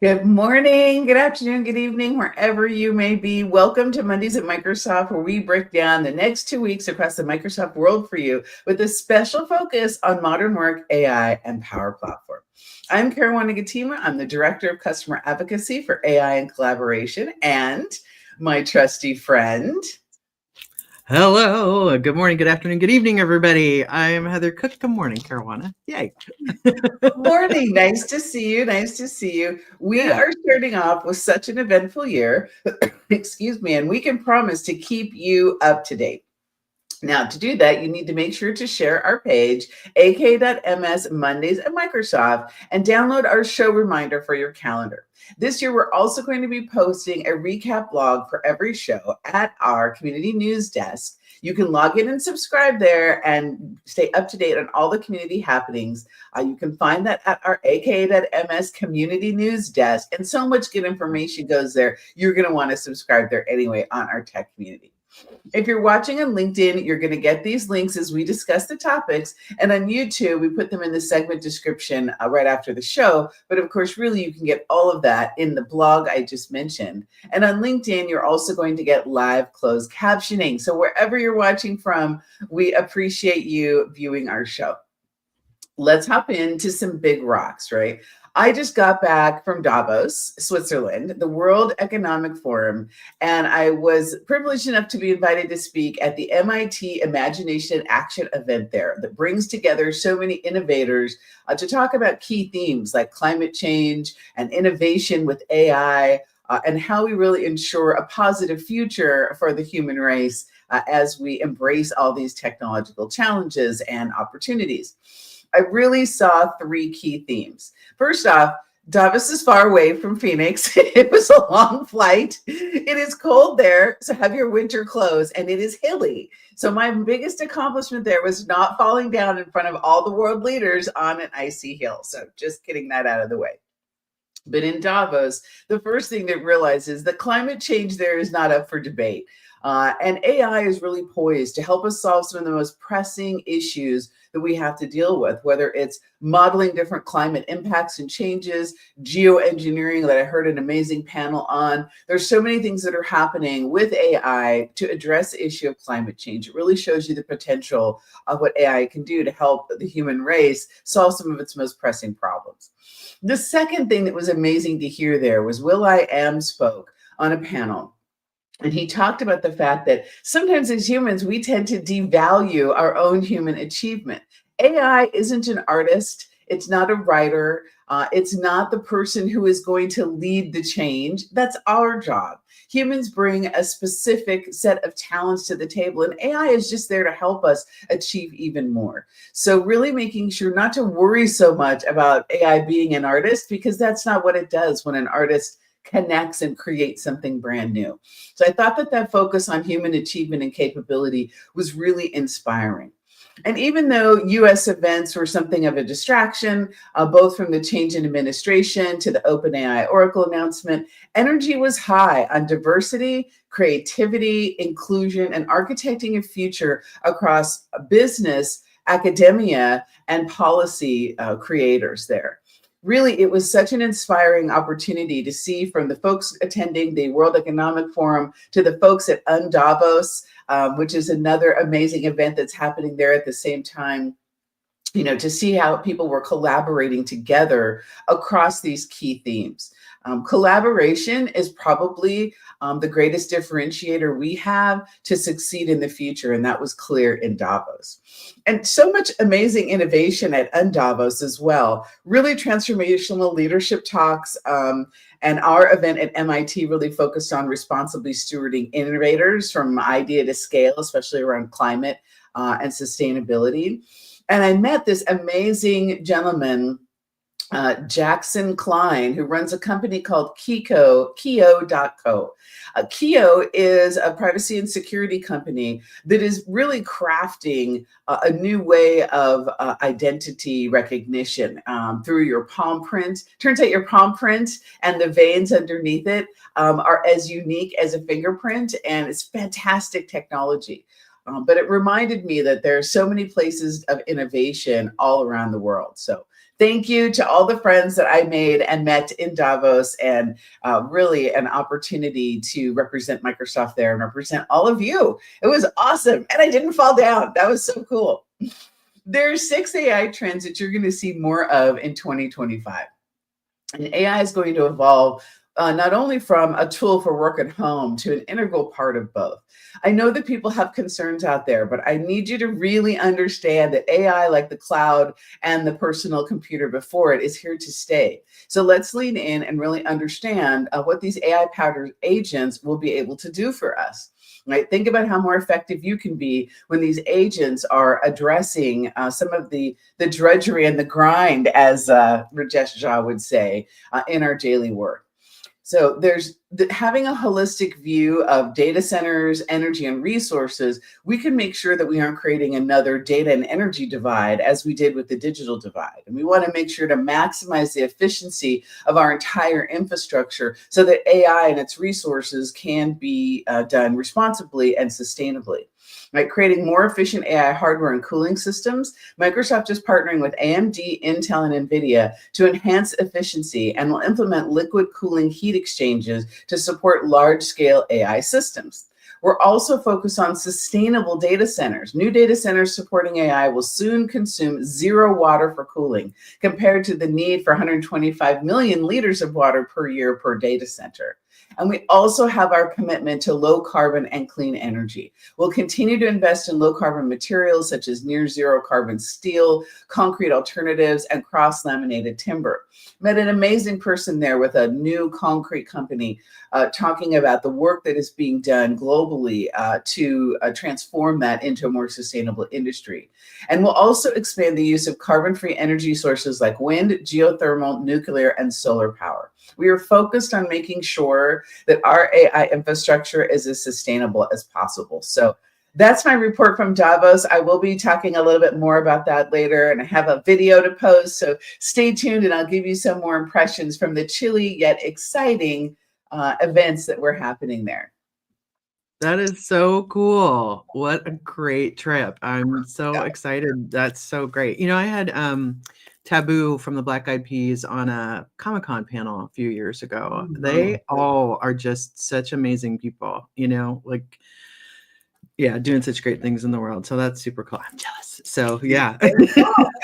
Good morning, good afternoon, good evening, wherever you may be. Welcome to Mondays at Microsoft, where we break down the next 2 weeks across the Microsoft world for you with a special focus on modern work, AI, and Power Platform. I'm Karuana Gatimu. I'm the Director of Customer Advocacy for AI and Collaboration, and my trusty friend. Hello, good morning, good afternoon, good evening, everybody. I am Heather Cook. Good morning, Karuana. Yay. Morning. Nice to see you. Nice to see you. We Yeah. are starting off with such an eventful year, excuse me, and we can promise to keep you up to date. Now, to do that, you need to make sure to share our page, ak.ms Mondays at Microsoft, and download our show reminder for your calendar. This year, we're also going to be posting a recap blog for every show at our community news desk. You can log in and subscribe there and stay up to date on all the community happenings. You can find that at our ak.ms community news desk, and so much good information goes there. You're going to want to subscribe there anyway on our tech community. If you're watching on LinkedIn, you're going to get these links as we discuss the topics. And on YouTube, we put them in the segment description right after the show. But of course, really, you can get all of that in the blog I just mentioned. And on LinkedIn, you're also going to get live closed captioning. So wherever you're watching from, we appreciate you viewing our show. Let's hop into some big rocks, right? I just got back from Davos, Switzerland, the World Economic Forum, and I was privileged enough to be invited to speak at the MIT Imagination Action event there that brings together so many innovators to talk about key themes like climate change and innovation with AI, and how we really ensure a positive future for the human race as we embrace all these technological challenges and opportunities. I really saw three key themes. First off, Davos is far away from Phoenix. It was a long flight. It is cold there, so have your winter clothes, and it is hilly. So my biggest accomplishment there was not falling down in front of all the world leaders on an icy hill. So just getting that out of the way. But in Davos, the first thing they realized is that climate change there is not up for debate. And AI is really poised to help us solve some of the most pressing issues that we have to deal with, whether it's modeling different climate impacts and changes, geoengineering that I heard an amazing panel on. There's so many things that are happening with AI to address the issue of climate change. It really shows you the potential of what AI can do to help the human race solve some of its most pressing problems. The second thing that was amazing to hear there was Will.i.am spoke on a panel. And he talked about the fact that sometimes as humans, we tend to devalue our own human achievement. AI isn't an artist. It's not a writer. It's not the person who is going to lead the change. That's our job. Humans bring a specific set of talents to the table, and AI is just there to help us achieve even more. So really making sure not to worry so much about AI being an artist, because that's not what it does when an artist connects and creates something brand new. So I thought that focus on human achievement and capability was really inspiring. And even though US events were something of a distraction, both from the change in administration to the OpenAI Oracle announcement, energy was high on diversity, creativity, inclusion, and architecting a future across business, academia, and policy creators there. Really, it was such an inspiring opportunity to see from the folks attending the World Economic Forum to the folks at Davos, which is another amazing event that's happening there at the same time, to see how people were collaborating together across these key themes. Collaboration is probably the greatest differentiator we have to succeed in the future, and that was clear in Davos. And so much amazing innovation at Davos as well. Really transformational leadership talks, and our event at MIT really focused on responsibly stewarding innovators from idea to scale, especially around climate and sustainability. And I met this amazing gentleman, Jackson Klein, who runs a company called Kio.co. Kio is a privacy and security company that is really crafting a new way of identity recognition through your palm print. Turns out your palm print and the veins underneath it are as unique as a fingerprint, and it's fantastic technology. But it reminded me that there are so many places of innovation all around the world. So Thank you to all the friends that I made and met in Davos, and really an opportunity to represent Microsoft there and represent all of you. It was awesome. And I didn't fall down. That was so cool. There's 6 AI trends that you're going to see more of in 2025. And AI is going to evolve not only from a tool for work at home to an integral part of both. I know that people have concerns out there, but I need you to really understand that AI, like the cloud and the personal computer before it, is here to stay. So let's lean in and really understand what these AI powered agents will be able to do for us. Right? Think about how more effective you can be when these agents are addressing some of the drudgery and the grind, as Rajesh Jha would say, in our daily work. So there's having a holistic view of data centers, energy, and resources. We can make sure that we aren't creating another data and energy divide as we did with the digital divide. And we want to make sure to maximize the efficiency of our entire infrastructure so that AI and its resources can be done responsibly and sustainably. Right, creating more efficient AI hardware and cooling systems. Microsoft is partnering with AMD, Intel, and NVIDIA to enhance efficiency and will implement liquid cooling heat exchangers to support large-scale AI systems. We're also focused on sustainable data centers. New data centers supporting AI will soon consume 0 water for cooling, compared to the need for 125 million liters of water per year per data center. And we also have our commitment to low carbon and clean energy. We'll continue to invest in low carbon materials such as near zero carbon steel, concrete alternatives, and cross laminated timber. Met an amazing person there with a new concrete company talking about the work that is being done globally to transform that into a more sustainable industry. And we'll also expand the use of carbon-free energy sources like wind, geothermal, nuclear, and solar power. We are focused on making sure that our AI infrastructure is as sustainable as possible. So that's my report from Davos. I will be talking a little bit more about that later, and I have a video to post. So stay tuned, and I'll give you some more impressions from the chilly yet exciting events that were happening there. That is so cool. What a great trip. I'm so excited. That's so great. I had Taboo from the Black Eyed Peas on a Comic-Con panel a few years ago. They all are just such amazing people, doing such great things in the world. So that's super cool. I'm jealous. So yeah. That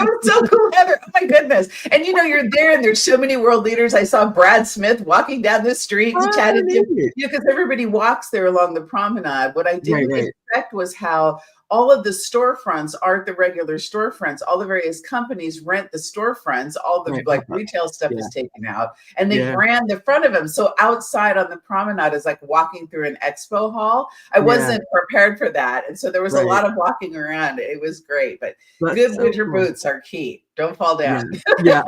was so cool, Heather. Oh my goodness. And you're there and there's so many world leaders. I saw Brad Smith walking down the street and chatted to because everybody walks there along the promenade. What I didn't expect was how all of the storefronts aren't the regular storefronts. All the various companies rent the storefronts. All the retail stuff is taken out, and they brand the front of them. So outside on the promenade is like walking through an expo hall. I wasn't prepared for that, and so there was a lot of walking around. It was great, but good winter boots are key. Don't fall down. Yeah.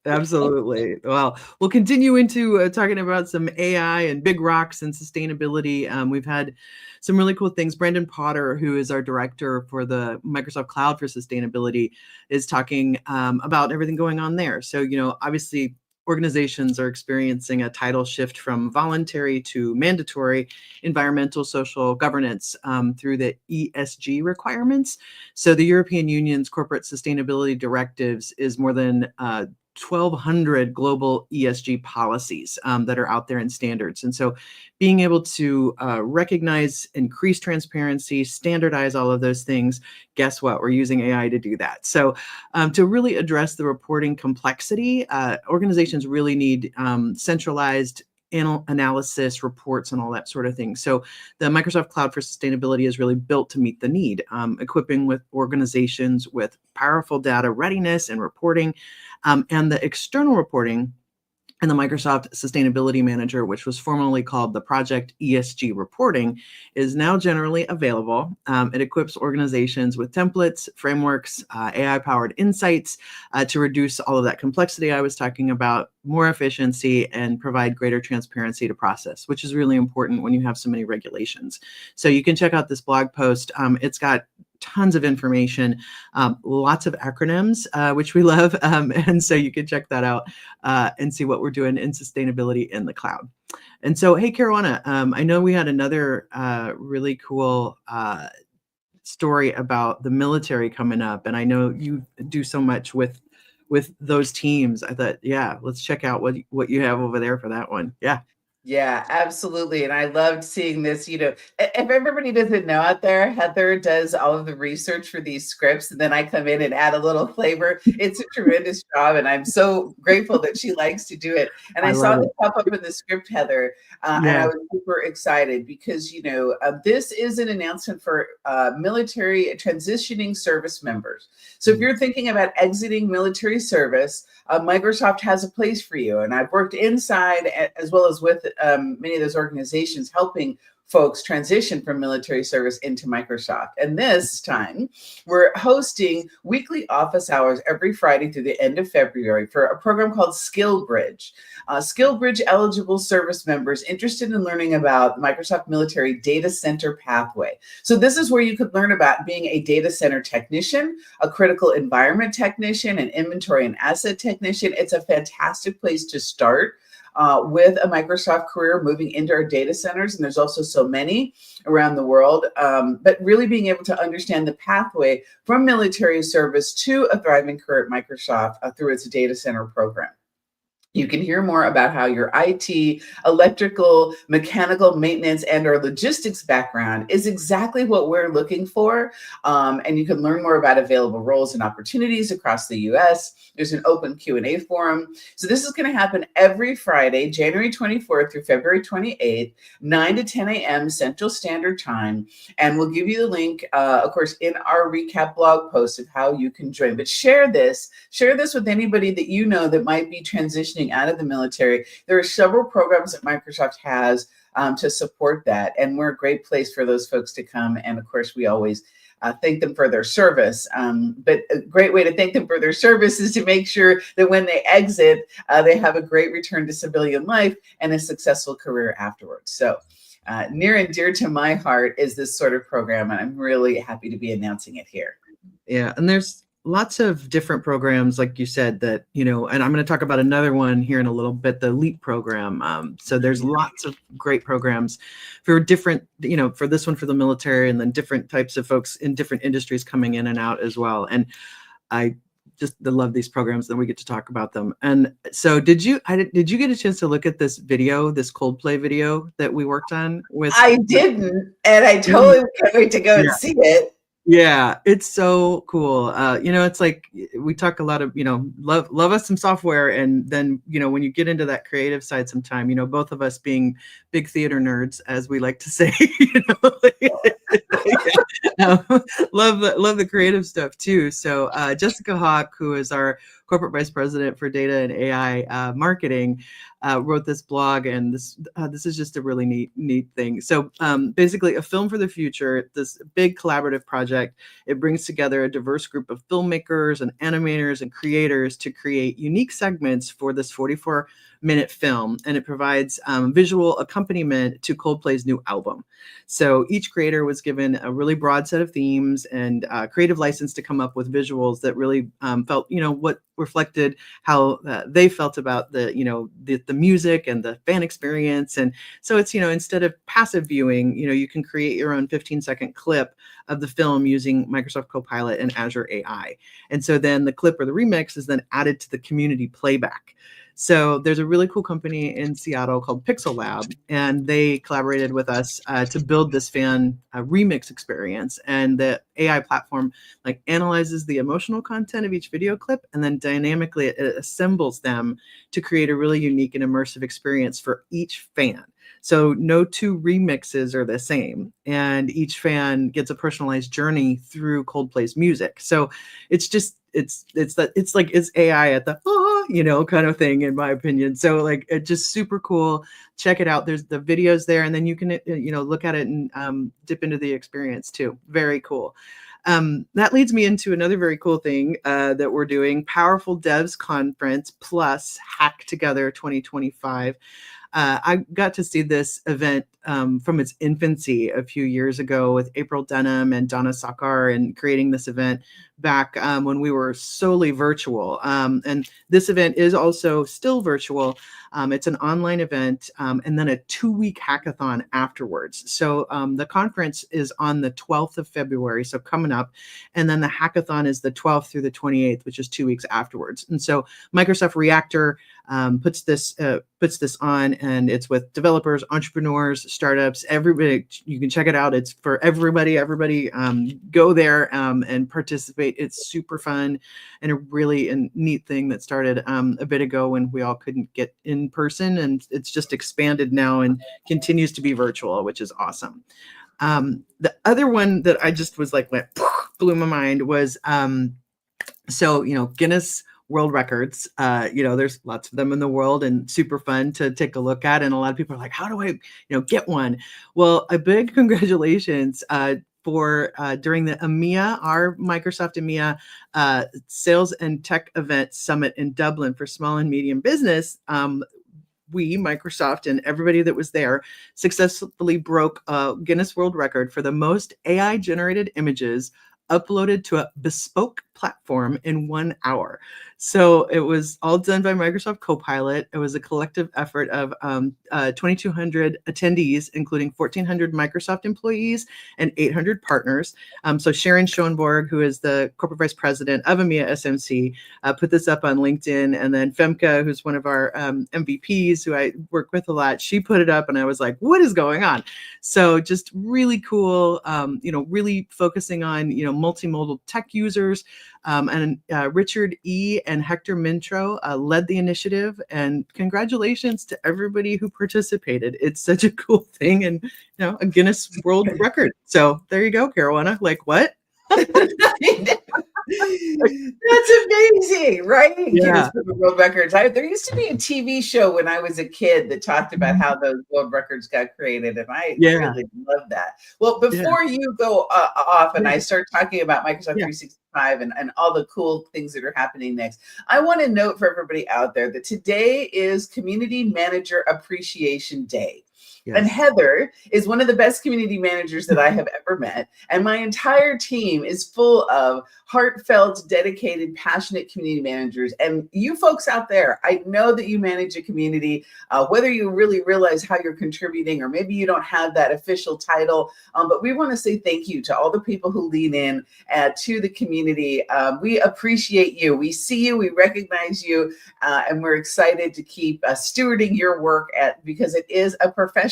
Absolutely. Well, we'll continue into talking about some AI and big rocks and sustainability. We've had some really cool things. Brandon Potter, who is our director for the Microsoft Cloud for Sustainability, is talking about everything going on there. So, obviously, organizations are experiencing a tidal shift from voluntary to mandatory environmental social governance through the ESG requirements. So the European Union's corporate sustainability directives is more than 1,200 global ESG policies that are out there in standards. And so being able to recognize, increase transparency, standardize all of those things, guess what? We're using AI to do that. So to really address the reporting complexity, organizations really need centralized analysis, reports, and all that sort of thing. So the Microsoft Cloud for Sustainability is really built to meet the need, equipping with organizations with powerful data readiness and reporting, and the external reporting and the Microsoft Sustainability Manager, which was formerly called the Project ESG Reporting, is now generally available. It equips organizations with templates, frameworks, AI-powered insights to reduce all of that complexity I was talking about, more efficiency, and provide greater transparency to process, which is really important when you have so many regulations. So you can check out this blog post. It's got tons of information, lots of acronyms, which we love. And so you can check that out and see what we're doing in sustainability in the cloud. And so, hey, Karuana, I know we had another really cool story about the military coming up. And I know you do so much with with those teams. I thought, yeah, let's check out what you have over there for that one. Yeah. Yeah, absolutely. And I loved seeing this. If everybody doesn't know out there, Heather does all of the research for these scripts, and then I come in and add a little flavor. It's a tremendous job, and I'm so grateful that she likes to do it. And I I saw love this it. pop up in the script, Heather, and I Yeah. was super excited because, this is an announcement for military transitioning service members. So if you're thinking about exiting military service, Microsoft has a place for you. And I've worked inside as well as with many of those organizations helping folks transition from military service into Microsoft. And this time, we're hosting weekly office hours every Friday through the end of February for a program called Skill Bridge. Skill Bridge eligible service members interested in learning about Microsoft Military Data Center Pathway. So this is where you could learn about being a data center technician, a critical environment technician, an inventory and asset technician. It's a fantastic place to start with a Microsoft career, moving into our data centers. And there's also so many around the world, but really being able to understand the pathway from military service to a thriving career at Microsoft through its data center program. You can hear more about how your IT, electrical, mechanical maintenance, and or logistics background is exactly what we're looking for. And you can learn more about available roles and opportunities across the US. There's an open Q&A forum. So this is going to happen every Friday, January 24th through February 28th, 9 to 10 a.m. Central Standard Time. And we'll give you the link, of course, in our recap blog post of how you can join. But share this with anybody that you know that might be transitioning out of the military. There are several programs that Microsoft has to support that, and we're a great place for those folks to come. And of course, we always thank them for their service. But a great way to thank them for their service is to make sure that when they exit, they have a great return to civilian life and a successful career afterwards. So near and dear to my heart is this sort of program, and I'm really happy to be announcing it here. Yeah, and there's lots of different programs, like you said, that, and I'm going to talk about another one here in a little bit, the LEAP program. So there's lots of great programs for different, for this one for the military, and then different types of folks in different industries coming in and out as well. And I just love these programs, and we get to talk about them. And so did you get a chance to look at this video, this Coldplay video that we worked on with? I didn't, and I totally can't wait to go and see it. Yeah, it's so cool. It's like we talk a lot of, love us some software. And then, when you get into that creative side sometime, both of us being big theater nerds, as we like to say, love the creative stuff too. So Jessica Hawk, who is our corporate vice president for data and AI marketing, wrote this blog, and this is just a really neat thing. So basically, a film for the future, this big collaborative project. It brings together a diverse group of filmmakers and animators and creators to create unique segments for this 44-minute film, and it provides visual accompaniment to Coldplay's new album. So each creator was given a really broad set of themes and creative license to come up with visuals that really felt, what reflected how they felt about the music and the fan experience. And so it's, instead of passive viewing, you can create your own 15-second clip of the film using Microsoft Copilot and Azure AI. And so then the clip or the remix is then added to the community playback. So there's a really cool company in Seattle called Pixel Lab, and they collaborated with us to build this fan remix experience. And the AI platform analyzes the emotional content of each video clip, and then dynamically it assembles them to create a really unique and immersive experience for each fan. So no two remixes are the same, and each fan gets a personalized journey through Coldplay's music. So it's just it's AI at the kind of thing, in my opinion. So it's just super cool. Check it out. There's the videos there, and then you can look at it and dip into the experience too. Very cool. That leads me into another very cool thing that we're doing, Powerful Devs Conference plus Hack Together 2025. I got to see this event from its infancy a few years ago with April Denham and Donna Sakar and creating this event back when we were solely virtual. And this event is also still virtual. It's an online event and then a 2-week hackathon afterwards. So the conference is on the 12th of February, so coming up. And then the hackathon is the 12th through the 28th, which is 2 weeks afterwards. And so Microsoft Reactor puts this on, and it's with developers, entrepreneurs, startups, everybody. You can check it out. It's for everybody. Everybody go there and participate. It's super fun and a really neat thing that started a bit ago when we all couldn't get in person, and it's just expanded now and continues to be virtual, which is awesome. The other one that I just was like, blew my mind was so Guinness World Records. There's lots of them in the world and super fun to take a look at. And a lot of people are like, how do I, get one? Well, a big congratulations for during the EMEA, our Microsoft EMEA Sales and Tech Event Summit in Dublin for small and medium business. We, Microsoft, and everybody that was there successfully broke a Guinness World Record for the most AI-generated images uploaded to a bespoke platform in 1 hour. So it was all done by Microsoft Copilot. It was a collective effort of 2,200 attendees, including 1,400 Microsoft employees and 800 partners. So Sharon Schoenborg, who is the corporate vice president of EMEA SMC, put this up on LinkedIn. And then Femke, who's one of our MVPs, who I work with a lot, she put it up, and I was like, what is going on? So just really cool, really focusing on, multimodal tech users. And Richard E. and Hector Mintro led the initiative, and congratulations to everybody who participated. It's such a cool thing, and a Guinness World Record. So there you go, Karuana. Like, what? That's amazing, right? Yeah. Guinness Book of World Records. There used to be a TV show when I was a kid that talked about how those world records got created, and I really love that. Well, before you go off and I start talking about Microsoft 365 and all the cool things that are happening next, I want to note for everybody out there that today is Community Manager Appreciation Day. Yes. And Heather is one of the best community managers that I have ever met. And my entire team is full of heartfelt, dedicated, passionate community managers. And you folks out there, I know that you manage a community, whether you really realize how you're contributing, or maybe you don't have that official title. But we want to say thank you to all the people who lean in to the community. We appreciate you. We see you, we recognize you, and we're excited to keep stewarding your work because it is a profession.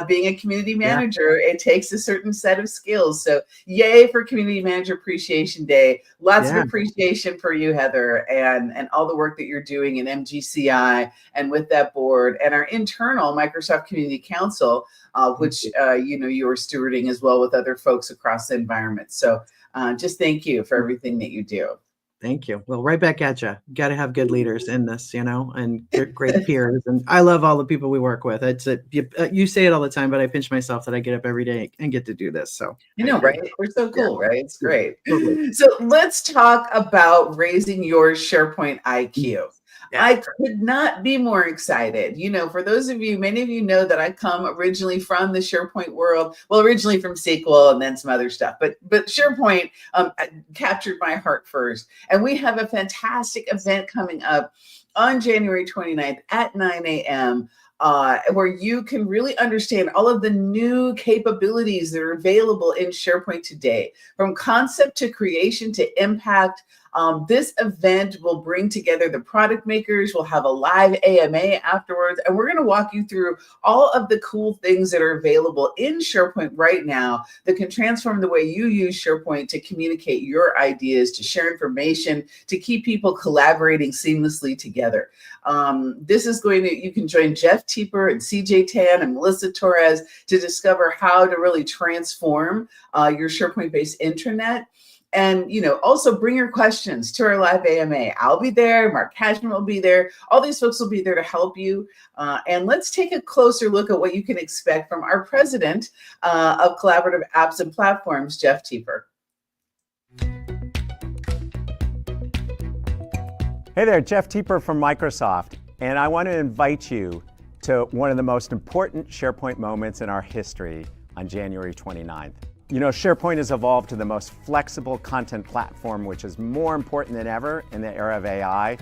Being a community manager, it takes a certain set of skills. So yay for Community Manager Appreciation Day. Lots of appreciation for you, Heather, and all the work that you're doing in MGCI and with that board and our internal Microsoft Community Council, which you are stewarding as well with other folks across the environment. So just thank you for everything that you do. Thank you. Well, right back at you. Got to have good leaders in this, and great peers. And I love all the people we work with. You say it all the time, but I pinch myself that I get up every day and get to do this. So I know, right? We're so cool, right? It's great. Totally. So let's talk about raising your SharePoint IQ. Yeah. I could not be more excited. For those of you, many of you know that I come originally from the SharePoint world. Well, originally from SQL and then some other stuff, but SharePoint captured my heart first. And we have a fantastic event coming up on January 29th at 9 a.m. Where you can really understand all of the new capabilities that are available in SharePoint today, from concept to creation to impact. This event will bring together the product makers. We'll have a live AMA afterwards, and we're going to walk you through all of the cool things that are available in SharePoint right now that can transform the way you use SharePoint to communicate your ideas, to share information, to keep people collaborating seamlessly together. You can join Jeff Teeper and CJ Tan and Melissa Torres to discover how to really transform your SharePoint-based intranet. And, also bring your questions to our live AMA. I'll be there. Mark Cashman will be there. All these folks will be there to help you. And let's take a closer look at what you can expect from our president of Collaborative Apps and Platforms, Jeff Teeper. Hey there, Jeff Teeper from Microsoft. And I want to invite you to one of the most important SharePoint moments in our history on January 29th. You know, SharePoint has evolved to the most flexible content platform, which is more important than ever in the era of AI.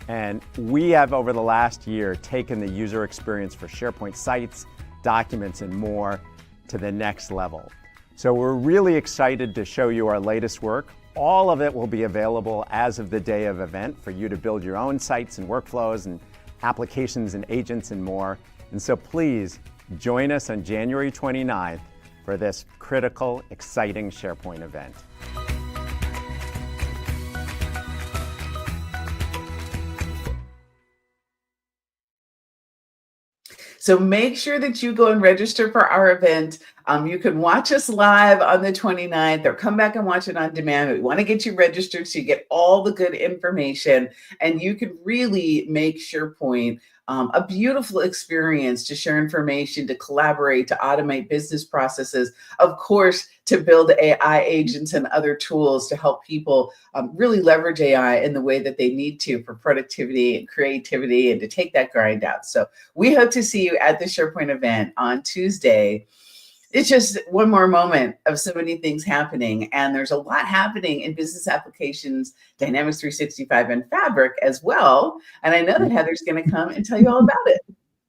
And we have, over the last year, taken the user experience for SharePoint sites, documents, and more to the next level. So we're really excited to show you our latest work. All of it will be available as of the day of event for you to build your own sites and workflows and applications and agents and more. And so please join us on January 29th for this critical, exciting SharePoint event. So make sure that you go and register for our event. You can watch us live on the 29th or come back and watch it on demand. We want to get you registered so you get all the good information and you can really make SharePoint a beautiful experience to share information, to collaborate, to automate business processes, of course, to build AI agents and other tools to help people really leverage AI in the way that they need to for productivity and creativity and to take that grind out. So we hope to see you at the SharePoint event on Tuesday. It's just one more moment of so many things happening. And there's a lot happening in business applications, Dynamics 365 and Fabric as well. And I know that Heather's going to come and tell you all about it.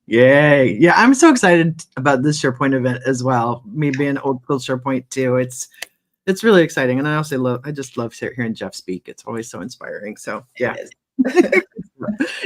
Yay. Yeah, I'm so excited about this SharePoint event as well. Me being old school SharePoint too. It's really exciting. And I just love hearing Jeff speak. It's always so inspiring. So yeah.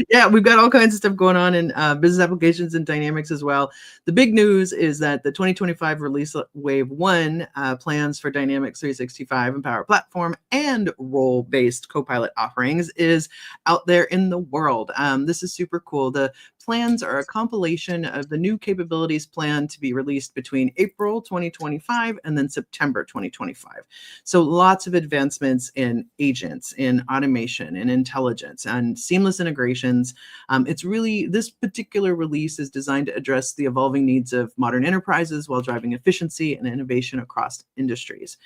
Yeah, we've got all kinds of stuff going on in business applications and Dynamics as well. The big news is that the 2025 release wave 1 plans for Dynamics 365 and Power Platform and role-based Copilot offerings is out there in the world. This is super cool. The plans are a compilation of the new capabilities planned to be released between April 2025 and then September 2025. So lots of advancements in agents, in automation, in intelligence, and seamless integrations. It's really, this particular release is designed to address the evolving needs of modern enterprises while driving efficiency and innovation across industries.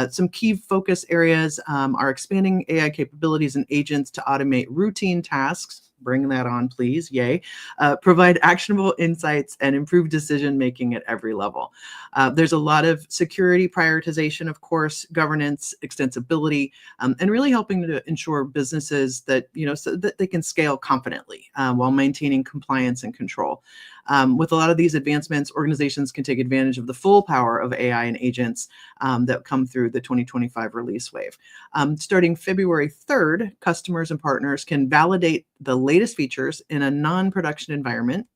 Some key focus areas are expanding AI capabilities and agents to automate routine tasks. Bring that on, please. Yay. Provide actionable insights and improve decision-making at every level. There's a lot of security prioritization, of course, governance, extensibility, and really helping to ensure businesses that, so that they can scale confidently while maintaining compliance and control. With a lot of these advancements, organizations can take advantage of the full power of AI and agents that come through the 2025 release wave. Starting February 3rd, customers and partners can validate the latest features in a non-production environment.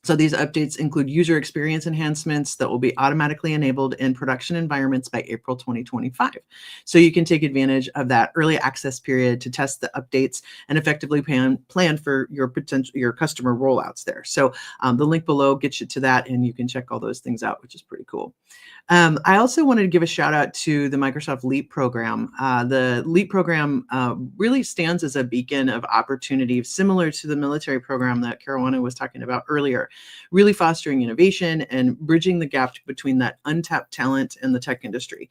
So these updates include user experience enhancements that will be automatically enabled in production environments by April 2025. So you can take advantage of that early access period to test the updates and effectively plan for your customer rollouts there. So the link below gets you to that, and you can check all those things out, which is pretty cool. I also wanted to give a shout out to the Microsoft LEAP program. The LEAP program really stands as a beacon of opportunity, similar to the military program that Karuana was talking about earlier, really fostering innovation and bridging the gap between that untapped talent and the tech industry.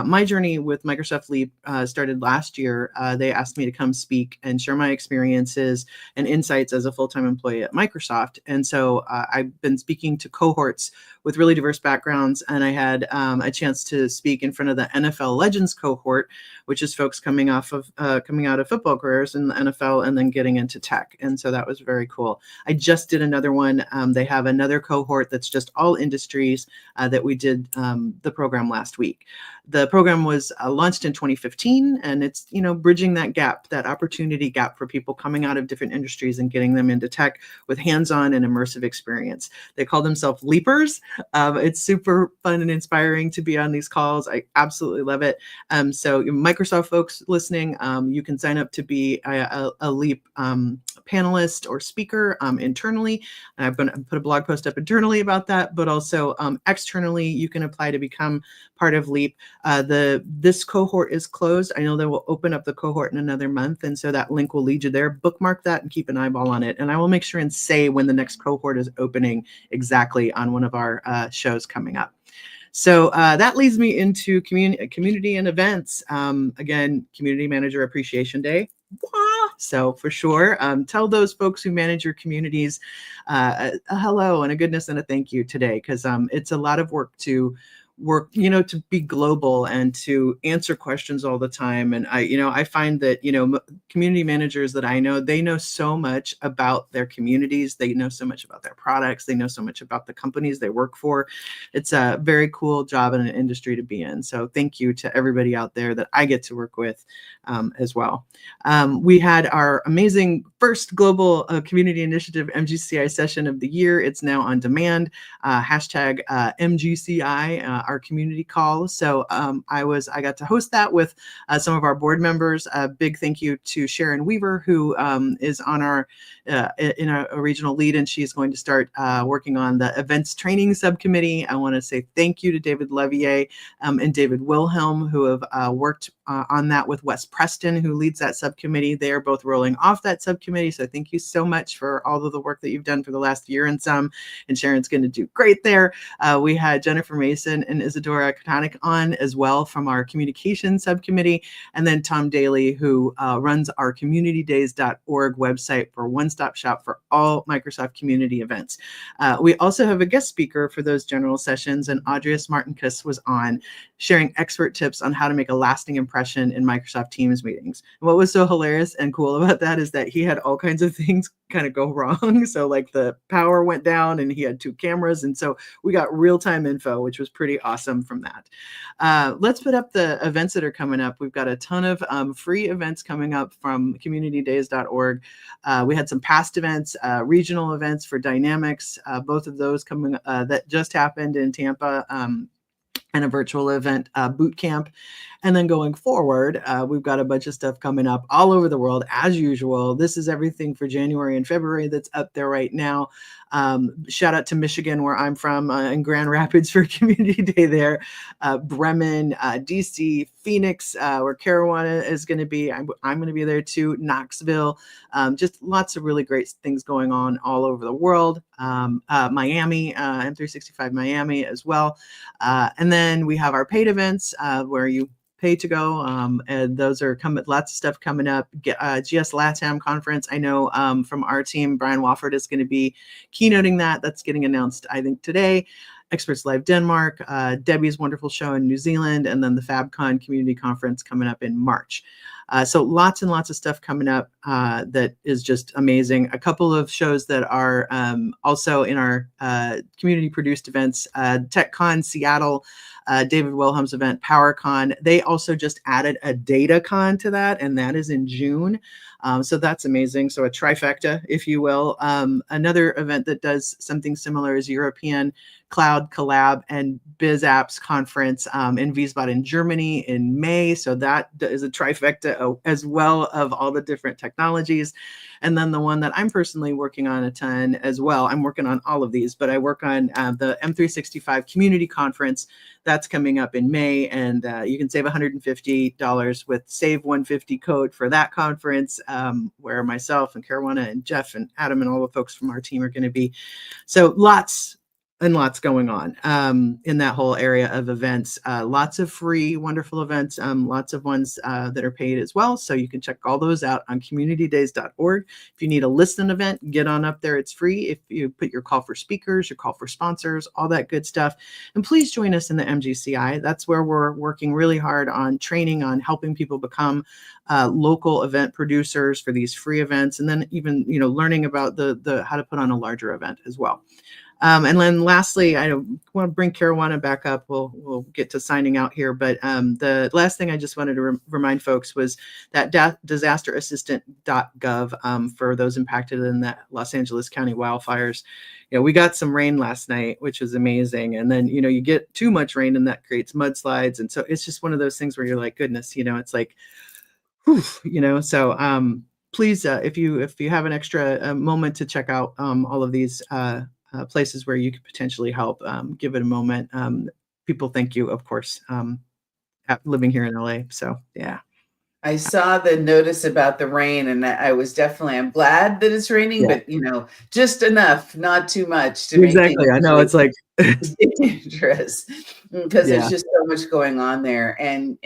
My journey with Microsoft LEAP started last year. They asked me to come speak and share my experiences and insights as a full-time employee at Microsoft. And so I've been speaking to cohorts with really diverse backgrounds, and I had a chance to speak in front of the NFL Legends cohort, which is folks coming out of football careers in the NFL and then getting into tech. And so that was very cool. I just did another one. They have another cohort that's just all industries that we did the program last week. The program was launched in 2015, and it's, bridging that gap, that opportunity gap for people coming out of different industries and getting them into tech with hands-on and immersive experience. They call themselves Leapers. It's super fun and inspiring to be on these calls. I absolutely love it. So Microsoft folks listening, you can sign up to be a Leap panelist or speaker internally. And I'm going to put a blog post up internally about that, but also externally, you can apply to become part of Leap. This cohort is closed. I know they will open up the cohort in another month, and so that link will lead you there. Bookmark that and keep an eyeball on it. And I will make sure and say when the next cohort is opening exactly on one of our shows coming up. So that leads me into community and events. Again, Community Manager Appreciation Day. So for sure, tell those folks who manage your communities a hello and a goodness and a thank you today, because it's a lot of work to to be global and to answer questions all the time. And I find that, community managers that I know, they know so much about their communities. They know so much about their products. They know so much about the companies they work for. It's a very cool job in an industry to be in. So thank you to everybody out there that I get to work with as well. We had our amazing first global community initiative MGCI session of the year. It's now on demand. Hashtag MGCI, our community call. So I got to host that with some of our board members. A big thank you to Sharon Weaver, who is on our in a regional lead, and she's going to start working on the events training subcommittee. I want to say thank you to David Levier and David Wilhelm, who have worked on that with Wes Preston, who leads that subcommittee. They are both rolling off that subcommittee. So thank you so much for all of the work that you've done for the last year and some. And Sharon's going to do great there. We had Jennifer Mason and Isadora Kotanik on as well from our communication subcommittee. And then Tom Daly, who runs our communitydays.org website for one-stop shop for all Microsoft community events. We also have a guest speaker for those general sessions, and Andreas Martinkus was on sharing expert tips on how to make a lasting impression in Microsoft Teams meetings. And what was so hilarious and cool about that is that he had all kinds of things kind of go wrong. So like the power went down and he had 2 cameras. And so we got real-time info, which was pretty awesome from that. Let's put up the events that are coming up. We've got a ton of free events coming up from communitydays.org. We had some past events, regional events for Dynamics, both of those coming that just happened in Tampa, and a virtual event boot camp. And then going forward, we've got a bunch of stuff coming up all over the world as usual. This is everything for January and February that's up there right now. Shout out to Michigan, where I'm from, in Grand Rapids for Community Day there. Bremen, DC, Phoenix, where Karuana is going to be. I'm going to be there too. Knoxville. Just lots of really great things going on all over the world. Miami, M365 Miami as well. And then we have our paid events where you pay to go, and those are coming. Lots of stuff coming up. GS LATAM conference. I know from our team, Brian Wofford is going to be keynoting that. That's getting announced, I think, today. Experts Live Denmark, Debbie's wonderful show in New Zealand, and then the FabCon community conference coming up in March. So lots and lots of stuff coming up that is just amazing. A couple of shows that are also in our community produced events, TechCon Seattle, David Wilhelm's event, PowerCon. They also just added a DataCon to that, and that is in June. So that's amazing. So a trifecta, if you will. Another event that does something similar is European Cloud Collab and Biz Apps Conference in Wiesbaden, Germany in May. So that is a trifecta as well of all the different technologies. And then the one that I'm personally working on a ton as well. I'm working on all of these, but I work on the M365 Community Conference. That's coming up in May, and you can save $150 with Save 150 code for that conference, where myself and Karuana and Jeff and Adam and all the folks from our team are going to be. So lots and lots going on in that whole area of events. Lots of free, wonderful events, lots of ones that are paid as well. So you can check all those out on communitydays.org. If you need a listen event, get on up there. It's free. If you put your call for speakers, your call for sponsors, all that good stuff. And please join us in the MGCI. That's where we're working really hard on training, on helping people become local event producers for these free events. And then even, learning about the how to put on a larger event as well. And then lastly, I want to bring Karuana back up. We'll get to signing out here. But the last thing I just wanted to remind folks was that disasterassistant.gov for those impacted in the Los Angeles County wildfires. We got some rain last night, which was amazing. And then, you get too much rain and that creates mudslides. And so it's just one of those things where you're like, goodness, it's like, whew, so please, if you have an extra moment to check out all of these places where you could potentially help, give it a moment. People thank you, of course, living here in LA. So, yeah. I saw the notice about the rain, and I'm glad that it's raining, but just enough, not too much to exactly. I know it's like dangerous because Yeah. there's just so much going on there, and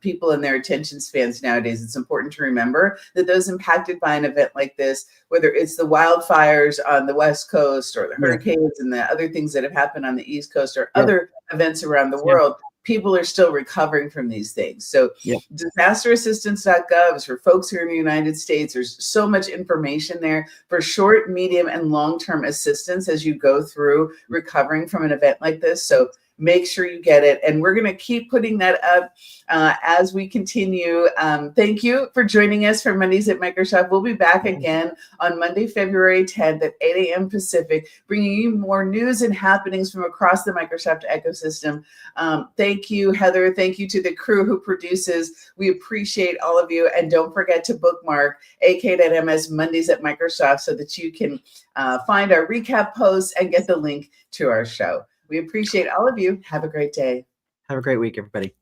people and their attention spans nowadays. It's important to remember that those impacted by an event like this, whether it's the wildfires on the West Coast or the Yeah. hurricanes and the other things that have happened on the East Coast or Yeah. other events around the Yeah. world, people are still recovering from these things. So Yeah. disasterassistance.gov is for folks here in the United States. There's so much information there for short, medium, and long-term assistance as you go through recovering from an event like this. So make sure you get it. And we're going to keep putting that up as we continue. Thank you for joining us for Mondays at Microsoft. We'll be back again on Monday, February 10th at 8 a.m. Pacific, bringing you more news and happenings from across the Microsoft ecosystem. Thank you, Heather. Thank you to the crew who produces. We appreciate all of you. And don't forget to bookmark ak.ms Mondays at Microsoft so that you can find our recap posts and get the link to our show. We appreciate all of you. Have a great day. Have a great week, everybody.